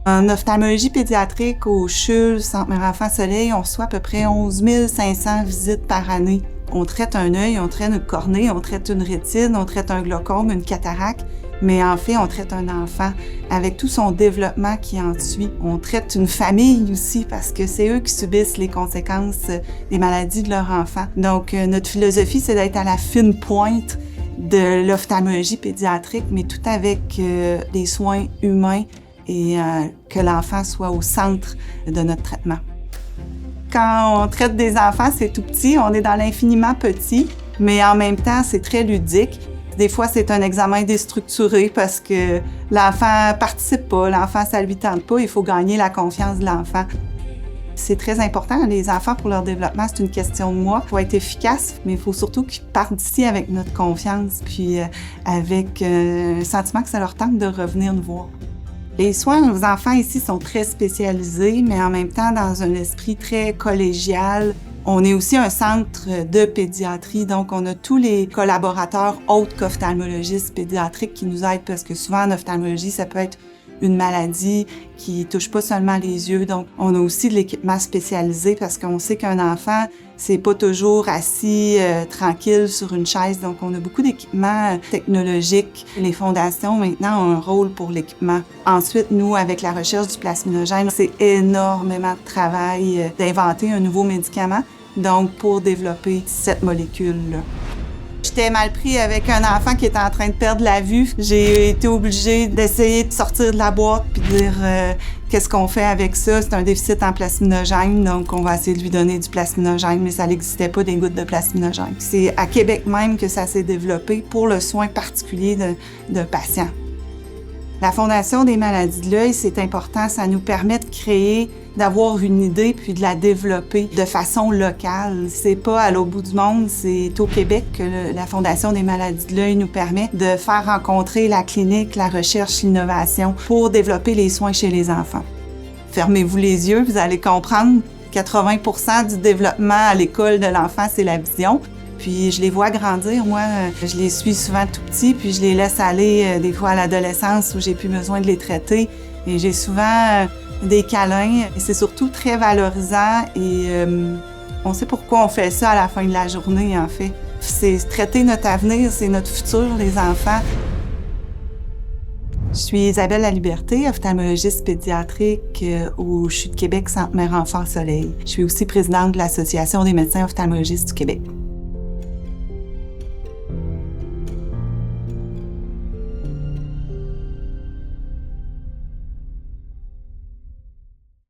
En ophtalmologie pédiatrique au CHUL, Centre Mère-Enfant Soleil, on reçoit à peu près 11 500 visites par année. On traite un œil, on traite une cornée, on traite une rétine, on traite un glaucome, une cataracte, mais en fait, on traite un enfant avec tout son développement qui en suit. On traite une famille aussi parce que c'est eux qui subissent les conséquences des maladies de leur enfant. Donc, notre philosophie, c'est d'être à la fine pointe de l'ophtalmologie pédiatrique, mais tout avec des soins humains et que l'enfant soit au centre de notre traitement. Quand on traite des enfants, c'est tout petit, on est dans l'infiniment petit, mais en même temps, c'est très ludique. Des fois, c'est un examen déstructuré parce que l'enfant participe pas, l'enfant, ça lui tente pas, il faut gagner la confiance de l'enfant. C'est très important, les enfants, pour leur développement, c'est une question de moi. Il faut être efficace, mais il faut surtout qu'ils partent d'ici avec notre confiance, puis avec un sentiment que ça leur tente de revenir nous voir. Les soins aux enfants ici sont très spécialisés, mais en même temps dans un esprit très collégial. On est aussi un centre de pédiatrie, donc on a tous les collaborateurs autres qu'ophtalmologistes pédiatriques qui nous aident parce que souvent en ophtalmologie, ça peut être une maladie qui touche pas seulement les yeux. Donc, on a aussi de l'équipement spécialisé parce qu'on sait qu'un enfant, c'est pas toujours assis tranquille sur une chaise. Donc, on a beaucoup d'équipements technologiques. Les fondations, maintenant, ont un rôle pour l'équipement. Ensuite, nous, avec la recherche du plasminogène, c'est énormément de travail d'inventer un nouveau médicament, donc pour développer cette molécule-là. J'étais mal pris avec un enfant qui était en train de perdre la vue. J'ai été obligée d'essayer de sortir de la boîte puis de dire qu'est-ce qu'on fait avec ça. C'est un déficit en plasminogène, donc on va essayer de lui donner du plasminogène, mais ça n'existait pas des gouttes de plasminogène. C'est à Québec même que ça s'est développé pour le soin particulier de patients. La Fondation des maladies de l'œil, c'est important, ça nous permet de créer, d'avoir une idée puis de la développer de façon locale. C'est pas à l'autre bout du monde, c'est au Québec que la Fondation des maladies de l'œil nous permet de faire rencontrer la clinique, la recherche, l'innovation pour développer les soins chez les enfants. Fermez-vous les yeux, vous allez comprendre 80% du développement à l'école de l'enfant, c'est la vision. Puis je les vois grandir, moi, je les suis souvent tout petits, puis je les laisse aller des fois à l'adolescence où j'ai plus besoin de les traiter. Et j'ai souvent des câlins. Et c'est surtout très valorisant et on sait pourquoi on fait ça à la fin de la journée, en fait. C'est traiter notre avenir, c'est notre futur, les enfants. Je suis Isabelle Laliberté, ophtalmologiste pédiatrique au CHU de Québec, Centre Mère-Enfant Soleil. Je suis aussi présidente de l'Association des médecins ophtalmologistes du Québec.